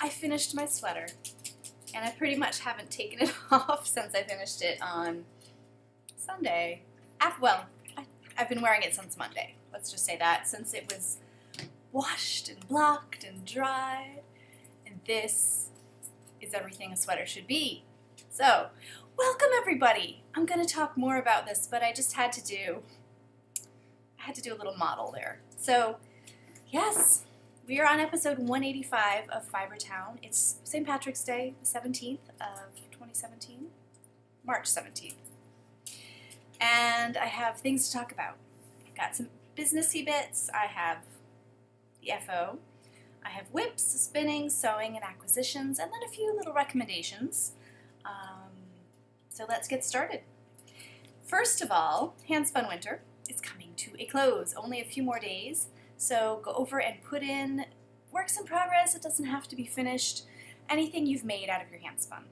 I finished my sweater, and I pretty much haven't taken it off since I finished it on Sunday. I've been wearing it since Monday. Let's just say that, since it was washed and blocked and dried, and this is everything a sweater should be. So, welcome everybody. I'm going to talk more about this, but I just had to do a little model there. So, yes, we are on episode 185 of Fibertown. It's St. Patrick's Day, the 17th of 2017, March 17th. And I have things to talk about. I've got some businessy bits. I have the FO. I have whips, spinning, sewing, and acquisitions, and then a few little recommendations. So let's get started. First of all, Handspun Winter is coming to a close. Only a few more days. So go over and put in works in progress. It doesn't have to be finished. Anything you've made out of your handspun.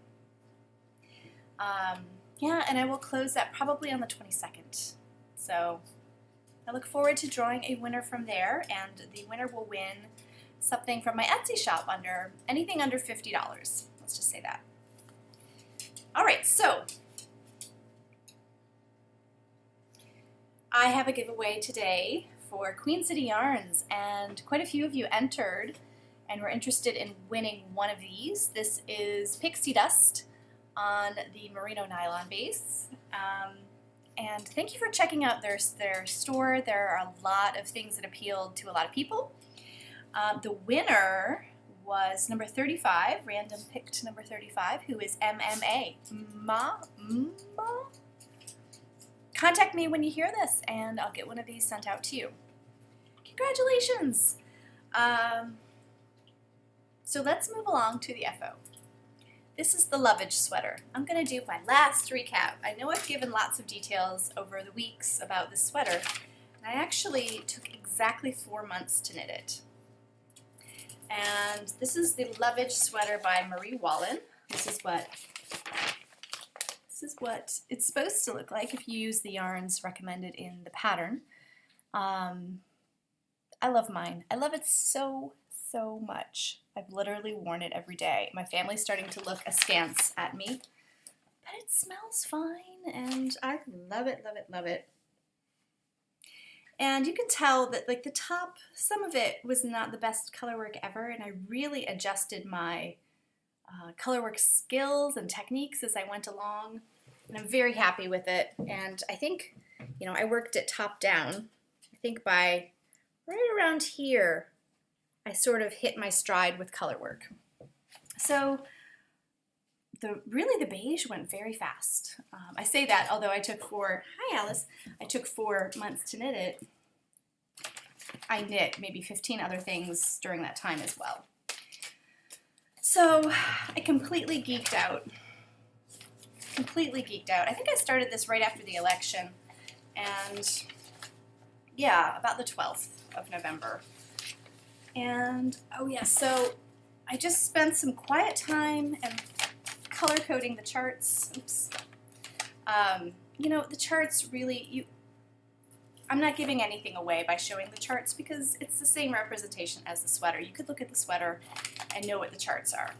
Yeah, and I will close that probably on the 22nd. So I look forward to drawing a winner from there, and the winner will win something from my Etsy shop anything under $50. Let's just say that. All right, so I have a giveaway today for Queen City Yarns, and quite a few of you entered and were interested in winning one of these. This is Pixie Dust on the merino nylon base. And thank you for checking out their store. There are a lot of things that appealed to a lot of people. The winner was number 35, random picked number 35, who is MMA. Ma? Contact me when you hear this, and I'll get one of these sent out to you. Congratulations! So let's move along to the FO. This is the luggage sweater. I'm going to do my last recap. I know I've given lots of details over the weeks about this sweater, and I actually took exactly 4 months to knit it. And this is the luggage sweater by Marie Wallen. This is what it's supposed to look like if you use the yarns recommended in the pattern. I love mine. I love it so much. I've literally worn it every day. My family's starting to look askance at me, but it smells fine, and I love it, love it, love it. And you can tell that like the top, some of it was not the best colorwork ever, and I really adjusted my colorwork skills and techniques as I went along, and I'm very happy with it. And I think, I worked it top down. I think by right around here, I sort of hit my stride with colorwork. So the beige went very fast. I say that, although I took hi Alice, I took 4 months to knit it. I knit maybe 15 other things during that time as well. So I completely geeked out. I think I started this right after the election, and yeah, about the 12th of November. And oh yeah, so I just spent some quiet time and color coding the charts. Oops. The charts really, I'm not giving anything away by showing the charts because it's the same representation as the sweater. You could look at the sweater and know what the charts are.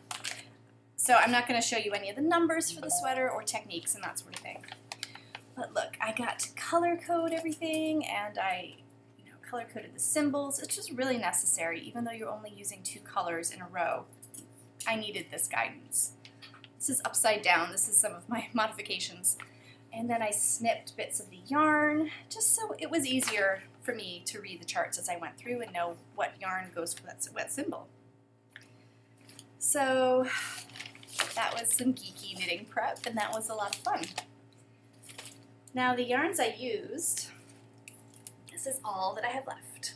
So I'm not going to show you any of the numbers for the sweater or techniques and that sort of thing. But look, I got to color code everything, and I color coded the symbols. It's just really necessary, even though you're only using 2 colors in a row. I needed this guidance. This is upside down. This is some of my modifications. And then I snipped bits of the yarn, just so it was easier for me to read the charts as I went through and know what yarn goes with what symbol. So that was some geeky knitting prep, and that was a lot of fun. Now the yarns I used, this is all that I have left.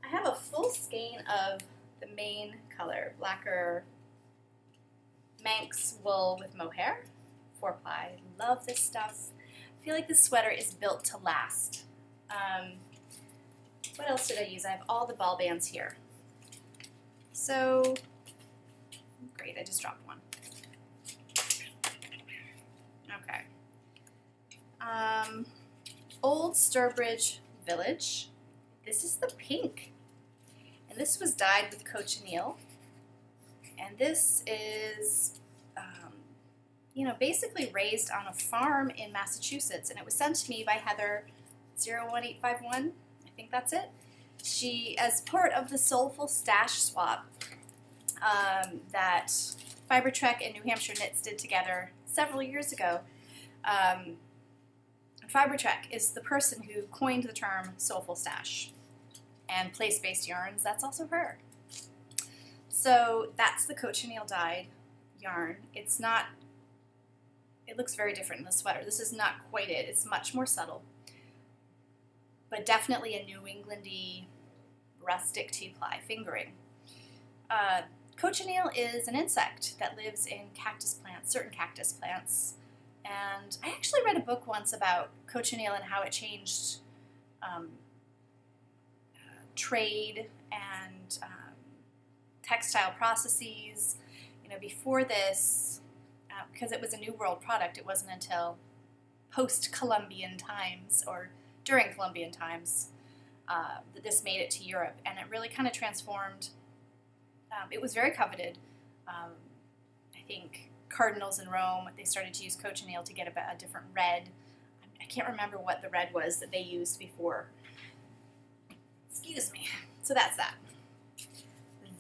I have a full skein of the main color, blacker Manx wool with mohair, 4-ply. Love this stuff. I feel like this sweater is built to last. What else did I use? I have all the ball bands here. So, great, I just dropped one. Okay. Old Sturbridge Village. This is the pink. And this was dyed with cochineal. And this is, you know, basically raised on a farm in Massachusetts, and it was sent to me by Heather 01851. I think that's it. She, as part of the Soulful Stash swap that Fibertrek and New Hampshire Knits did together several years ago. Fibertrek is the person who coined the term Soulful Stash, and place-based yarns, that's also her. So that's the cochineal dyed yarn. It's not, it looks very different in the sweater. This is not quite it. It's much more subtle, but definitely a New Englandy rustic two-ply fingering. Cochineal is an insect that lives in cactus plants, certain cactus plants. And I actually read a book once about cochineal and how it changed trade and textile processes. You know, before this, because it was a New World product, it wasn't until post-Columbian times or during Columbian times that this made it to Europe, and it really kind of transformed. It was very coveted. I think cardinals in Rome, they started to use cochineal to get a different red. I can't remember what the red was that they used before. Excuse me. So that's that.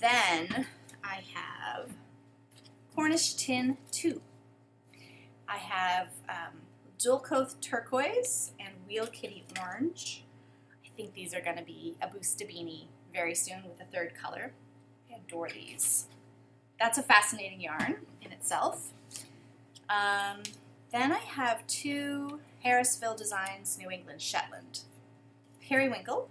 Then I have Cornish Tin 2. I have Dulcoth Turquoise and Wheel Kitty Orange. I think these are going to be a Boostabini very soon with a third color. I adore these. That's a fascinating yarn in itself. Then I have two Harrisville Designs New England Shetland. Periwinkle.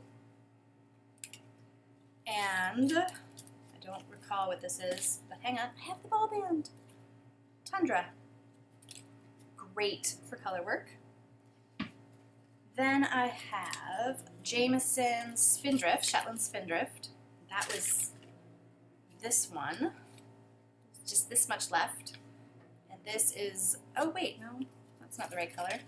And I don't recall what this is, but hang on, I have the ball band. Tundra. Great for color work. Then I have Jameson Spindrift, Shetland Spindrift. That was this one. Just this much left. And this is, oh wait, no, that's not the right color.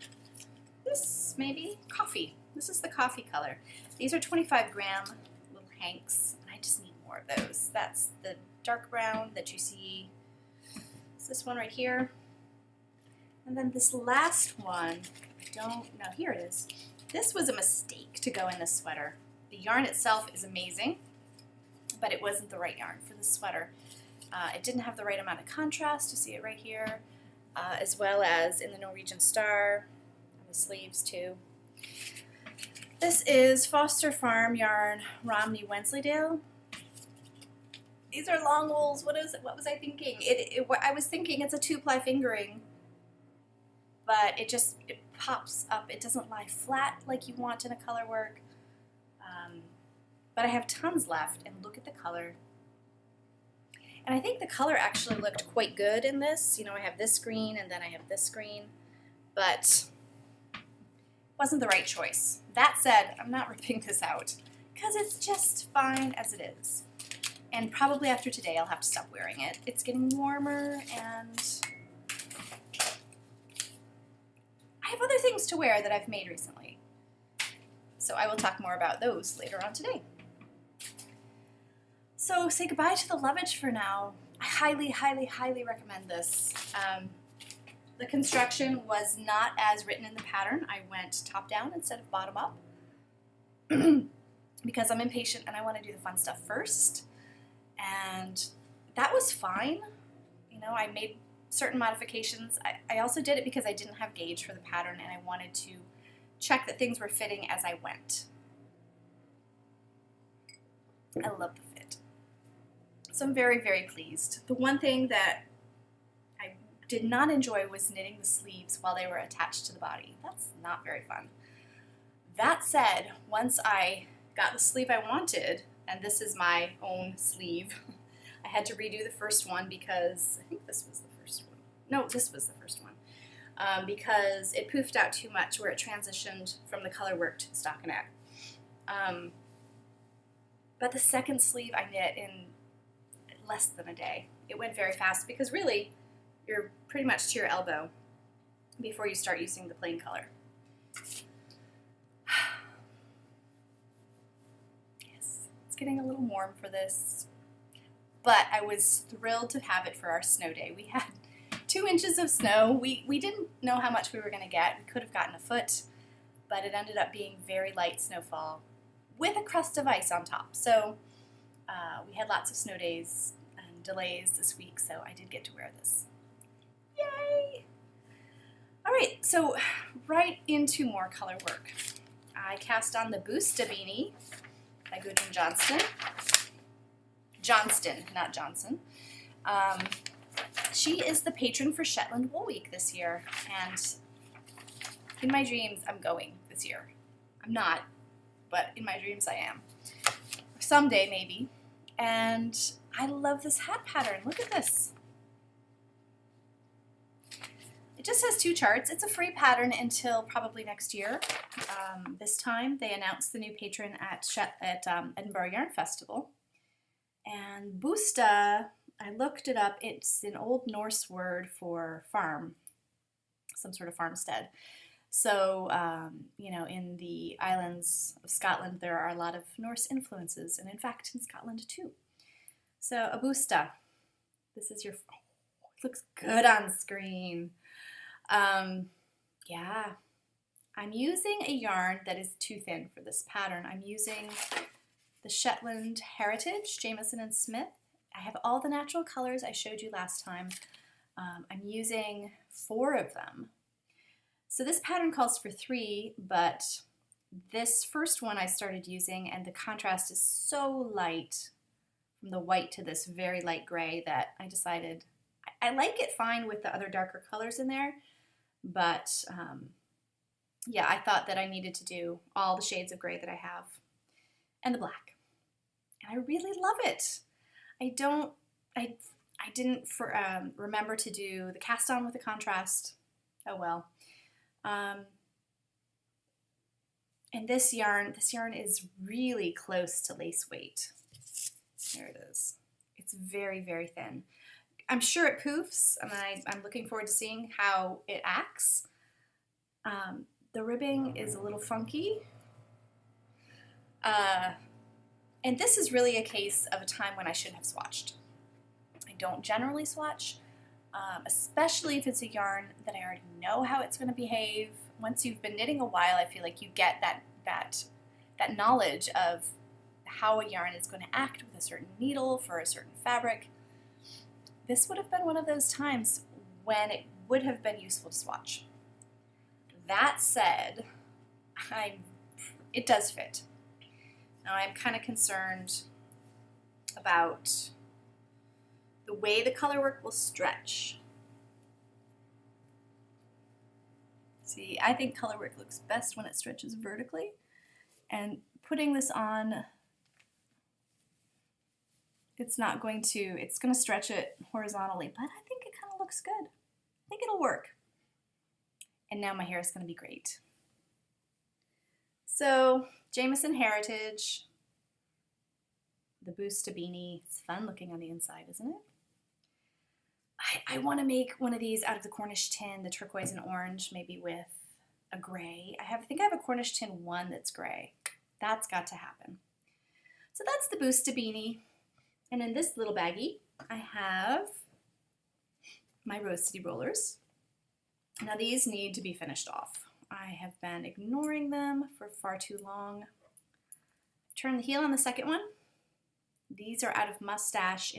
This maybe coffee. This is the coffee color. These are 25 gram little hanks. I just need more of those. That's the dark brown that you see. It's this one right here. And then this last one, I don't know, here it is. This was a mistake to go in this sweater. The yarn itself is amazing, but it wasn't the right yarn for the sweater. It didn't have the right amount of contrast. You see it right here, as well as in the Norwegian Star, and the sleeves too. This is Foster Farm yarn, Romney Wensleydale. These are long wools. What is it? What was I thinking? I was thinking it's a two-ply fingering, but it pops up. It doesn't lie flat like you want in a color work. But I have tons left, and look at the color. And I think the color actually looked quite good in this. You know, I have this green and then I have this green, but it wasn't the right choice. That said, I'm not ripping this out because it's just fine as it is. And probably after today I'll have to stop wearing it. It's getting warmer and I have other things to wear that I've made recently. So I will talk more about those later on today. So say goodbye to the luggage for now. I highly, highly, highly recommend this. The construction was not as written in the pattern. I went top down instead of bottom up because I'm impatient and I want to do the fun stuff first. And that was fine. You know, I made certain modifications. I also did it because I didn't have gauge for the pattern and I wanted to check that things were fitting as I went. I love the fit. So I'm very, very pleased. The one thing that I did not enjoy was knitting the sleeves while they were attached to the body. That's not very fun. That said, once I got the sleeve I wanted, and this is my own sleeve, I had to redo the first one because I think this was the first one. No, this was the first one. Because it poofed out too much where it transitioned from the color work to the stockinette. But the second sleeve I knit in less than a day. It went very fast because really you're pretty much to your elbow before you start using the plain color. Yes, it's getting a little warm for this. but I was thrilled to have it for our snow day. We had 2 inches of snow. We didn't know how much we were going to get. We could have gotten a foot, but it ended up being very light snowfall with a crust of ice on top. So we had lots of snow days and delays this week, so I did get to wear this. Yay! All right, so right into more color work. I cast on the Boosta Beanie by Gudrun Johnston, not Johnson. She is the patron for Shetland Wool Week this year, and in my dreams, I'm going this year. I'm not, but in my dreams I am. Someday, maybe. And I love this hat pattern. Look at this. It just has 2 charts. It's a free pattern until probably next year. This time they announced the new patron at Edinburgh Yarn Festival. And Boosta, I looked it up, it's an Old Norse word for farm, some sort of farmstead. So, you know, in the islands of Scotland, there are a lot of Norse influences, and in fact, in Scotland too. So, a Boosta. This is your, oh, it looks good on screen. Yeah, I'm using a yarn that is too thin for this pattern. I'm using the Shetland Heritage, Jamieson and Smith. I have all the natural colors I showed you last time. I'm using 4 of them. So this pattern calls for 3, but this first one I started using, and the contrast is so light from the white to this very light gray that I decided I like it fine with the other darker colors in there, but yeah, I thought that I needed to do all the shades of gray that I have and the black, and I really love it. I didn't remember to do the cast on with the contrast. Oh well. And this yarn is really close to lace weight. There it is. It's very, very thin. I'm sure it poofs, and I'm looking forward to seeing how it acts. The ribbing is a little funky. And this is really a case of a time when I should have swatched. I don't generally swatch, especially if it's a yarn that I already know how it's going to behave. Once you've been knitting a while, I feel like you get that knowledge of how a yarn is going to act with a certain needle for a certain fabric. This would have been one of those times when it would have been useful to swatch. That said, it does fit. Now I'm kind of concerned about the way the color work will stretch. See, I think color work looks best when it stretches vertically, and putting this on, it's going to stretch it horizontally, but I think it kind of looks good. I think it'll work. And now my hair is going to be great. So, Jamieson Heritage, the Boosta Beanie. It's fun looking on the inside, isn't it? I want to make one of these out of the Cornish tin, the turquoise and orange, maybe with a gray. I think I have a Cornish tin 1 that's gray. That's got to happen. So that's the Boosta Beanie. And in this little baggie, I have my Rose City rollers. Now these need to be finished off. I have been ignoring them for far too long. Turn the heel on the second one. These are out of mustache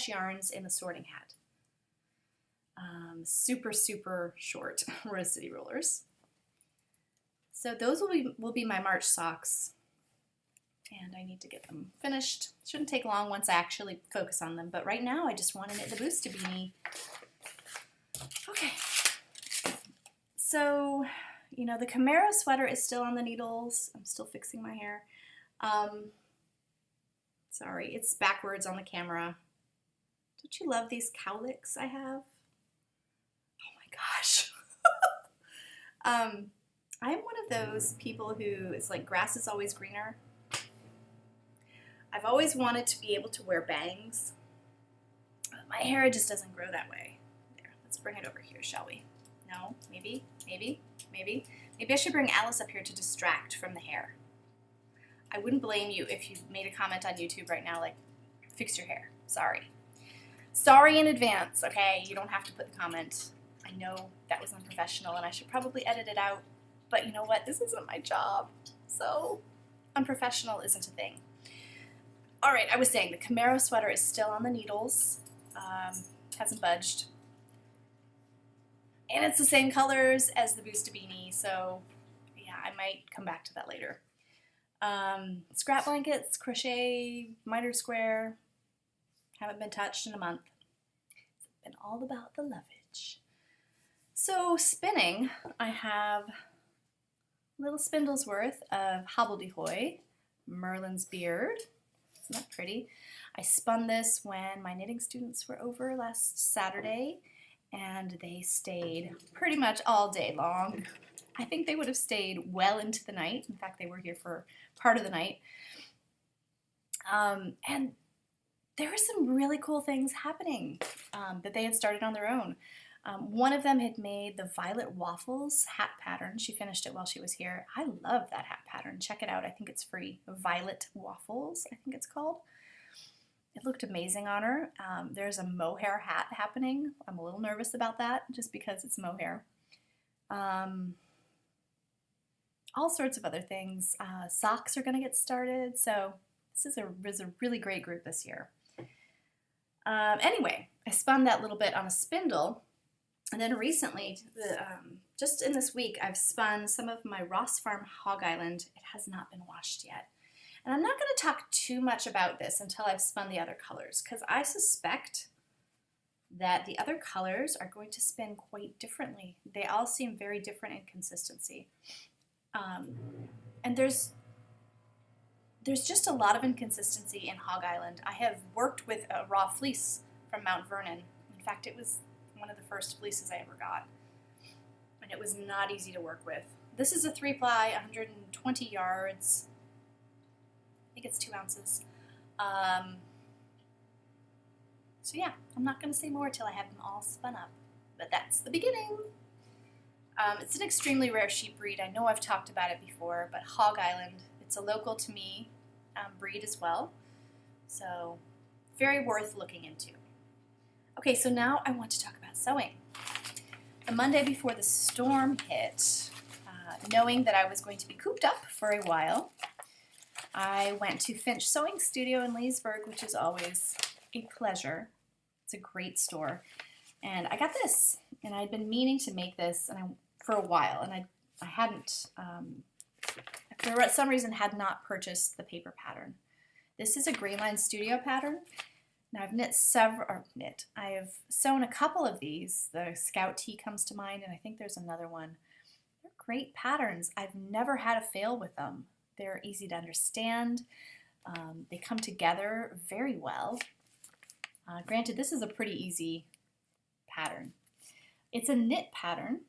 yarns in the sorting hat. Super, super short Rose City rollers. So those will be my March socks, and I need to get them finished. Shouldn't take long once I actually focus on them, but right now I just want to knit the Boosta Beanie. Okay. So, you know, the Camaro sweater is still on the needles. I'm still fixing my hair. Sorry, it's backwards on the camera. Don't you love these cowlicks I have? Oh my gosh. I'm one of those people who is like, grass is always greener. I've always wanted to be able to wear bangs. My hair just doesn't grow that way. There, let's bring it over here, shall we? No, maybe. Maybe I should bring Alice up here to distract from the hair. I wouldn't blame you if you made a comment on YouTube right now like, fix your hair. Sorry. Sorry in advance, okay? You don't have to put the comment. I know that was unprofessional and I should probably edit it out, but you know what? This isn't my job, so unprofessional isn't a thing. All right, I was saying the Camaro sweater is still on the needles, hasn't budged. And it's the same colors as the Boosta beanie, so yeah, I might come back to that later. Scrap blankets, crochet, miter square, haven't been touched in a month. It's been all about the luggage. So spinning, I have little spindles worth of hobbledehoy, Merlin's beard. Isn't that pretty? I spun this when my knitting students were over last Saturday, and they stayed pretty much all day long. I think they would have stayed well into the night. In fact, they were here for part of the night. And there were some really cool things happening that they had started on their own. One of them had made the Violet Waffles hat pattern. She finished it while she was here. I love that hat pattern. Check it out. I think it's free. Violet Waffles, I think it's called. It looked amazing on her. There's a mohair hat happening. I'm a little nervous about that just because it's mohair. All sorts of other things. Socks are going to get started. So this is a really great group this year. Anyway, I spun that little bit on a spindle. And then recently, just in this week, I've spun some of my Ross Farm Hog Island. It has not been washed yet. And I'm not going to talk too much about this until I've spun the other colors, because I suspect that the other colors are going to spin quite differently. They all seem very different in consistency. And there's just a lot of inconsistency in Hog Island. I have worked with a raw fleece from Mount Vernon. In fact, it was one of the first fleeces I ever got. And it was not easy to work with. This is a 3-ply, 120 yards. I think it's 2 ounces. So yeah, I'm not going to say more till I have them all spun up. But that's the beginning. It's an extremely rare sheep breed. I know I've talked about it before, but Hog Island, it's a local to me breed as well. So very worth looking into. Okay, so now I want to talk about sewing. The Monday before the storm hit, knowing that I was going to be cooped up for a while, I went to Finch Sewing Studio in Leesburg, which is always a pleasure. It's a great store. And I got this, and I'd been meaning to make this for a while, and I hadn't, for some reason, had not purchased the paper pattern. This is a Greenline Studio pattern. Now I have sewn a couple of these. The Scout Tee comes to mind, and I think there's another one. They're great patterns. I've never had a fail with them. They're easy to understand. They come together very well. Granted, this is a pretty easy pattern. It's a knit pattern,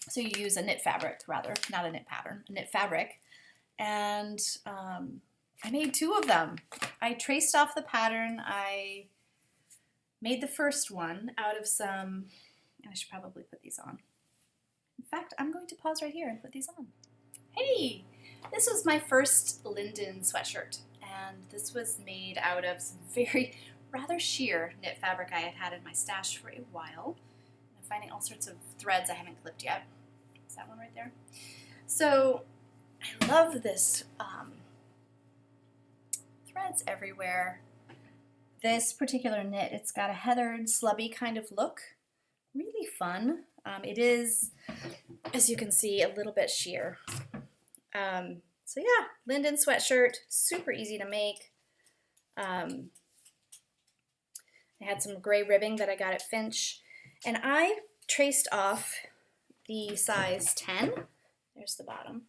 so you use a knit fabric, rather, not a knit pattern, a knit fabric. And I made 2 of them. I traced off the pattern. I made the first one out of some, and I should probably put these on. In fact, I'm going to pause right here and put these on. Hey, this was my first Linden sweatshirt, and this was made out of some very rather sheer knit fabric I had in my stash for a while. I'm finding all sorts of threads I haven't clipped yet. Is that one right there? So I love this. Threads everywhere. This particular knit, it's got a heathered, slubby kind of look. Really fun. It is, as you can see, a little bit sheer. So yeah, Linden sweatshirt, super easy to make. I had some gray ribbing that I got at Finch, and I traced off the size 10. There's the bottom.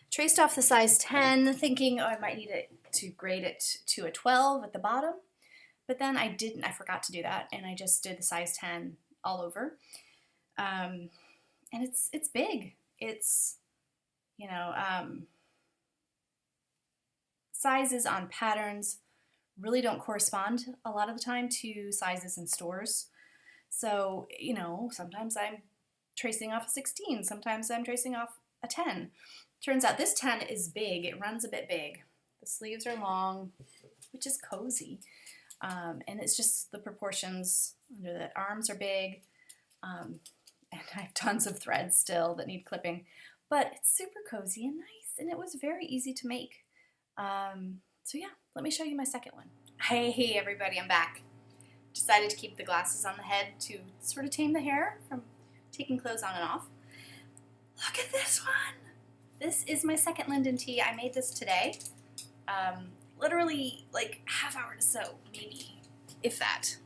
Traced off the size 10, thinking, oh, I might need it to grade it to a 12 at the bottom, but then I didn't. I forgot to do that, and I just did the size 10 all over. And it's big. It's, you know, sizes on patterns really don't correspond a lot of the time to sizes in stores. So, you know, sometimes I'm tracing off a 16, sometimes I'm tracing off a 10. Turns out this 10 is big. It runs a bit big. The sleeves are long, which is cozy. And it's just the proportions under the arms are big, and I have tons of threads still that need clipping, but it's super cozy and nice, and it was very easy to make. So yeah, let me show you my second one. Hey everybody, I'm back. Decided to keep the glasses on the head to sort of tame the hair from taking clothes on and off. Look at this one. This is my second Linden tee. I made this today. Literally like half hour to sew, maybe, if that.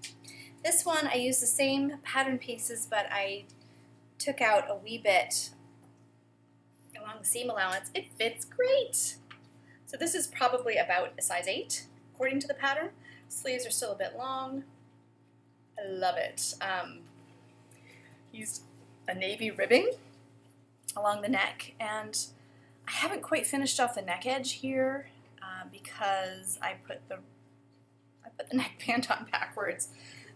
This one I used the same pattern pieces, but I took out a wee bit along the seam allowance. It fits great. So this is probably about a size 8, according to the pattern. Sleeves are still a bit long. I love it. Used a navy ribbing along the neck, and I haven't quite finished off the neck edge here because I put the neckband on backwards.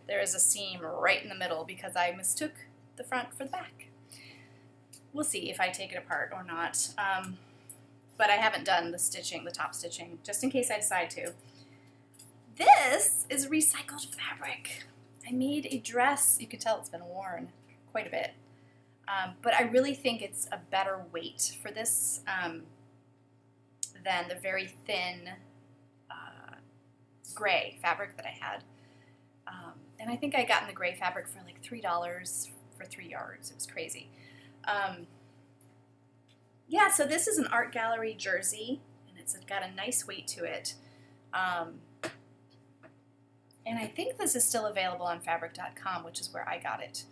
There is a seam right in the middle because I mistook the front for the back. We'll see if I take it apart or not. But I haven't done the stitching, the top stitching, just in case I decide to. This is recycled fabric. I made a dress. You can tell it's been worn quite a bit. But I really think it's a better weight for this than the very thin gray fabric that I had. And I think I got in the gray fabric for like $3 for 3 yards. It was crazy. Yeah, so this is an art gallery jersey, and it's got a nice weight to it. And I think this is still available on fabric.com, which is where I got it.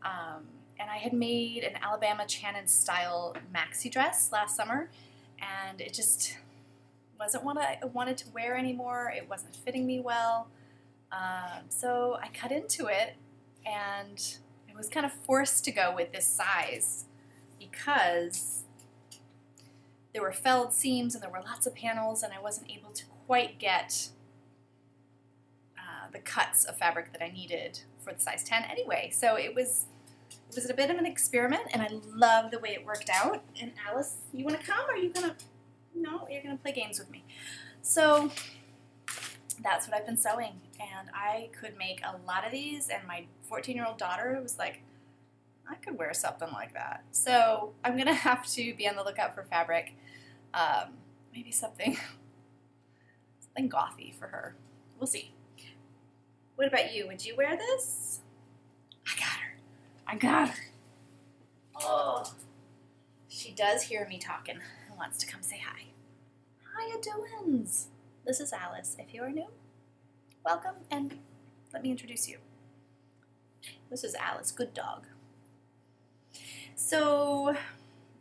And I had made an Alabama Channon style maxi dress last summer, and it just wasn't what I wanted to wear anymore. It wasn't fitting me well. So I cut into it, and I was kind of forced to go with this size because there were felled seams and there were lots of panels, and I wasn't able to quite get the cuts of fabric that I needed for the size 10 anyway. So it was a bit of an experiment, and I love the way it worked out. And Alice, you want to come, or are you gonna? No, you're gonna play games with me. So that's what I've been sewing, and I could make a lot of these. And my 14-year-old daughter was like, I could wear something like that. So I'm gonna have to be on the lookout for fabric, maybe something gothy for her. We'll see. What about you? Would you wear this? I got her. Oh, she does hear me talking and wants to come say hi. Hiya, doings. This is Alice. If you are new, welcome, and let me introduce you. This is Alice, good dog. So,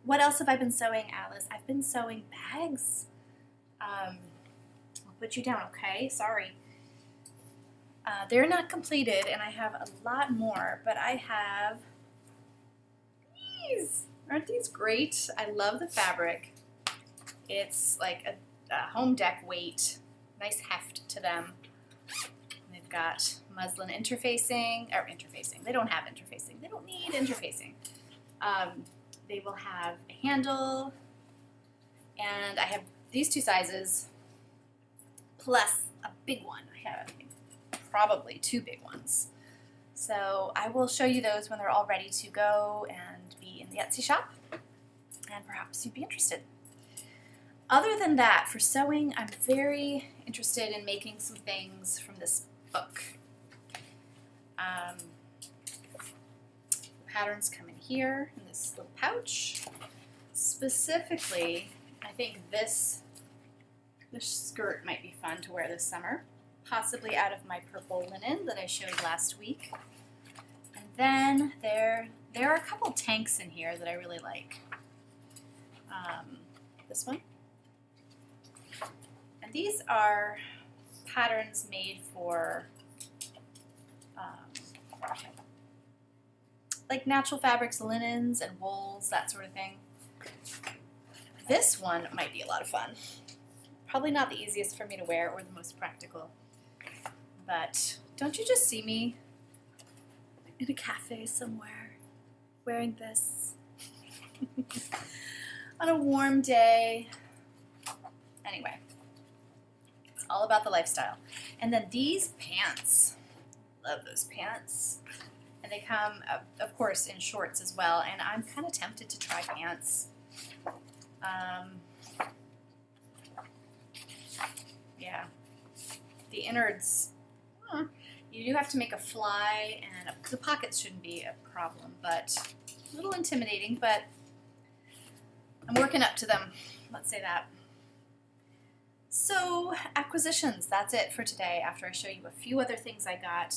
what else have I been sewing, Alice? I've been sewing bags. I'll put you down, okay? Sorry. They're not completed, and I have a lot more, but I have these. Aren't these great? I love the fabric. It's like a home deck weight, nice heft to them. And they've got muslin interfacing. They don't have interfacing. They don't need interfacing. They will have a handle, and I have these 2 sizes plus a big one. I have probably 2 big ones. So I will show you those when they're all ready to go and be in the Etsy shop, and perhaps you'd be interested. Other than that, for sewing, I'm very interested in making some things from this book. Patterns come in here in this little pouch. Specifically, I think this skirt might be fun to wear this summer, possibly out of my purple linen that I showed last week. And then there are a couple tanks in here that I really like. This one. And these are patterns made for like natural fabrics, linens and wools, that sort of thing. This one might be a lot of fun. Probably not the easiest for me to wear or the most practical. But don't you just see me in a cafe somewhere wearing this on a warm day? Anyway, all about the lifestyle. And then these pants, love those pants. And they come, of course, in shorts as well. And I'm kind of tempted to try pants. Yeah. The innards, you do have to make a fly, and the pockets shouldn't be a problem, but a little intimidating, but I'm working up to them. Let's say that. So, acquisitions, that's it for today after I show you a few other things I got.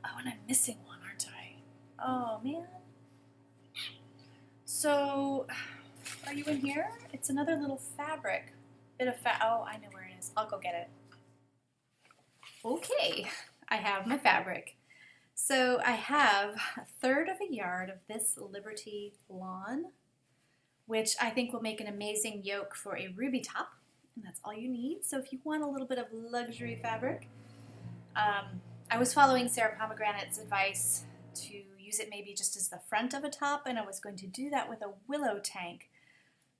Oh, and I'm missing one, aren't I? Oh, man. So, are you in here? It's another little fabric. Oh, I know where it is. I'll go get it. Okay, I have my fabric. So I have 1/3 of a yard of this Liberty lawn, which I think will make an amazing yoke for a ruby top, and that's all you need. So if you want a little bit of luxury fabric, I was following Sarah Pomegranate's advice to use it maybe just as the front of a top, and I was going to do that with a willow tank,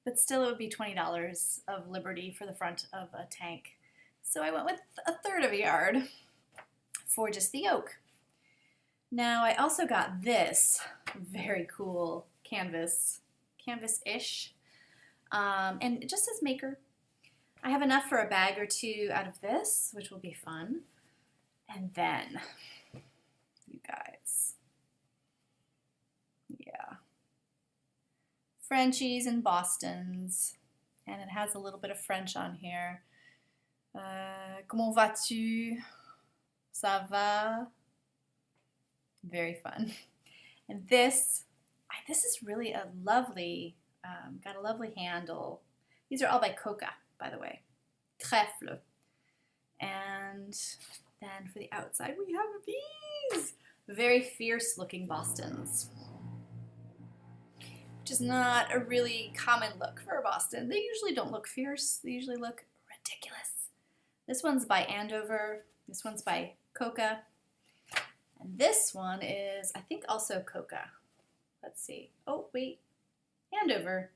but still it would be $20 of Liberty for the front of a tank. So I went with 1/3 of a yard for just the yoke. Now I also got this very cool canvas-ish, and it just says maker. I have enough for a bag or two out of this, which will be fun. And then, you guys, yeah, Frenchies and Bostons, and it has a little bit of French on here. Comment vas-tu? Ça va? Very fun. And this is really a lovely, got a lovely handle. These are all by Coca, by the way. Trèfle. And then for the outside, we have these very fierce looking Bostons, which is not a really common look for a Boston. They usually don't look fierce. They usually look ridiculous. This one's by Andover. This one's by Coca. And this one is, I think, also Coca. Let's see. Oh, wait. Andover.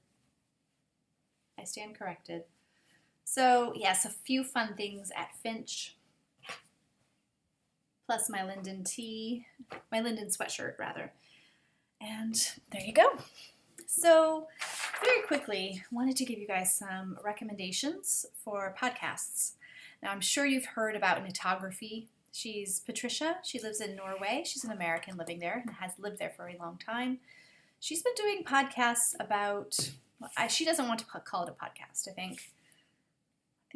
I stand corrected. So, yes, a few fun things at Finch. Plus my Linden sweatshirt, rather. And there you go. So, very quickly, wanted to give you guys some recommendations for podcasts. Now, I'm sure you've heard about Knitography. She's Patricia. She lives in Norway. She's an American living there and has lived there for a long time. She's been doing podcasts about, she doesn't want to call it a podcast, I think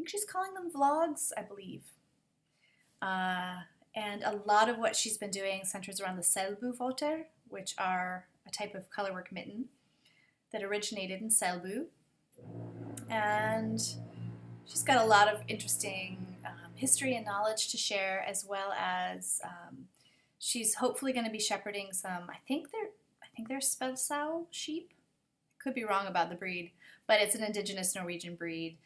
she's calling them vlogs, I believe. And a lot of what she's been doing centers around the Selbuvotter, which are a type of colorwork mitten that originated in Selbu. And she's got a lot of interesting history and knowledge to share, as well as she's hopefully going to be shepherding some, I think they're Spelsau sheep. Could be wrong about the breed, but it's an indigenous Norwegian breed.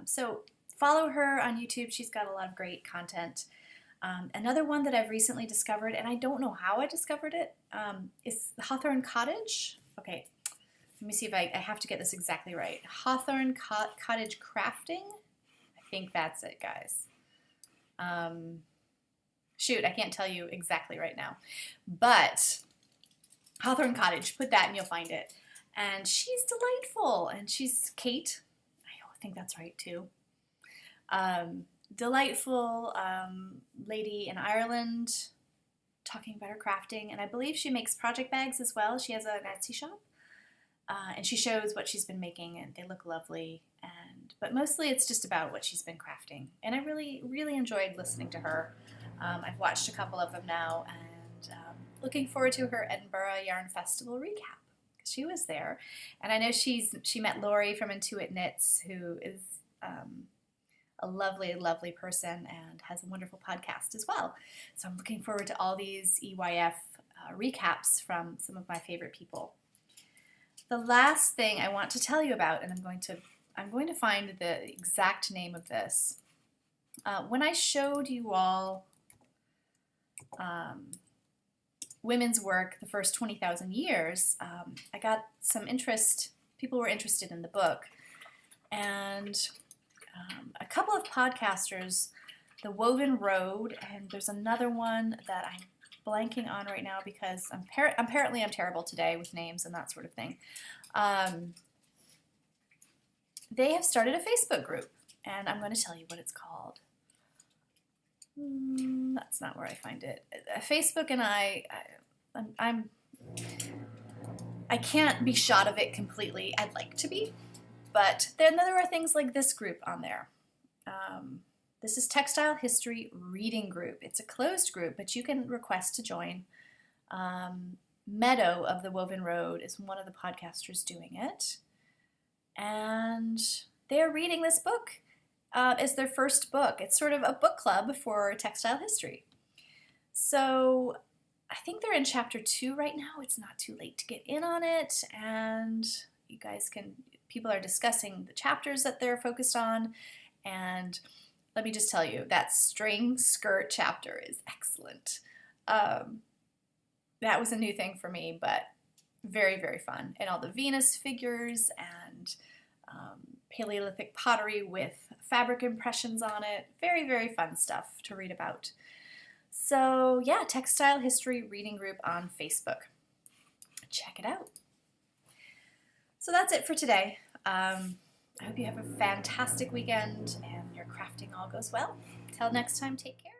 So follow her on YouTube. She's got a lot of great content. Another one that I've recently discovered, and I don't know how I discovered it, is Hawthorne Cottage. Okay, let me see if I have to get this exactly right. Hawthorne Cottage Crafting. I think that's it, guys. Shoot, I can't tell you exactly right now. But Hawthorne Cottage, put that and you'll find it. And she's delightful. And she's Kate. I think that's right, too. Delightful lady in Ireland, talking about her crafting. And I believe she makes project bags as well. She has an Etsy shop. And she shows what she's been making, and they look lovely. But mostly it's just about what she's been crafting. And I really, really enjoyed listening to her. I've watched a couple of them now, and looking forward to her Edinburgh Yarn Festival recap. She was there. And I know she met Lori from Intuit Knits, who is a lovely, lovely person and has a wonderful podcast as well. So I'm looking forward to all these EYF recaps from some of my favorite people. The last thing I want to tell you about, and I'm going to find the exact name of this. When I showed you all women's work, the first 20,000 years, I got some interest. People were interested in the book. And a couple of podcasters, The Woven Road, and there's another one that I'm blanking on right now because apparently I'm terrible today with names and that sort of thing. They have started a Facebook group, and I'm going to tell you what it's called. That's not where I find it. Facebook and I can't be shot of it completely. I'd like to be, but then there are things like this group on there. This is Textile History Reading Group. It's a closed group, but you can request to join. Meadow of the Woven Road is one of the podcasters doing it, and they're reading this book. It's their first book. It's sort of a book club for textile history. So I think they're in chapter 2 right now. It's not too late to get in on it, and you guys people are discussing the chapters that they're focused on, and let me just tell you, that string skirt chapter is excellent. That was a new thing for me, but very, very fun. And all the Venus figures and Paleolithic pottery with fabric impressions on it. Very, very fun stuff to read about. So yeah, Textile History Reading Group on Facebook. Check it out. So that's it for today. I hope you have a fantastic weekend and your crafting all goes well. Till next time, take care.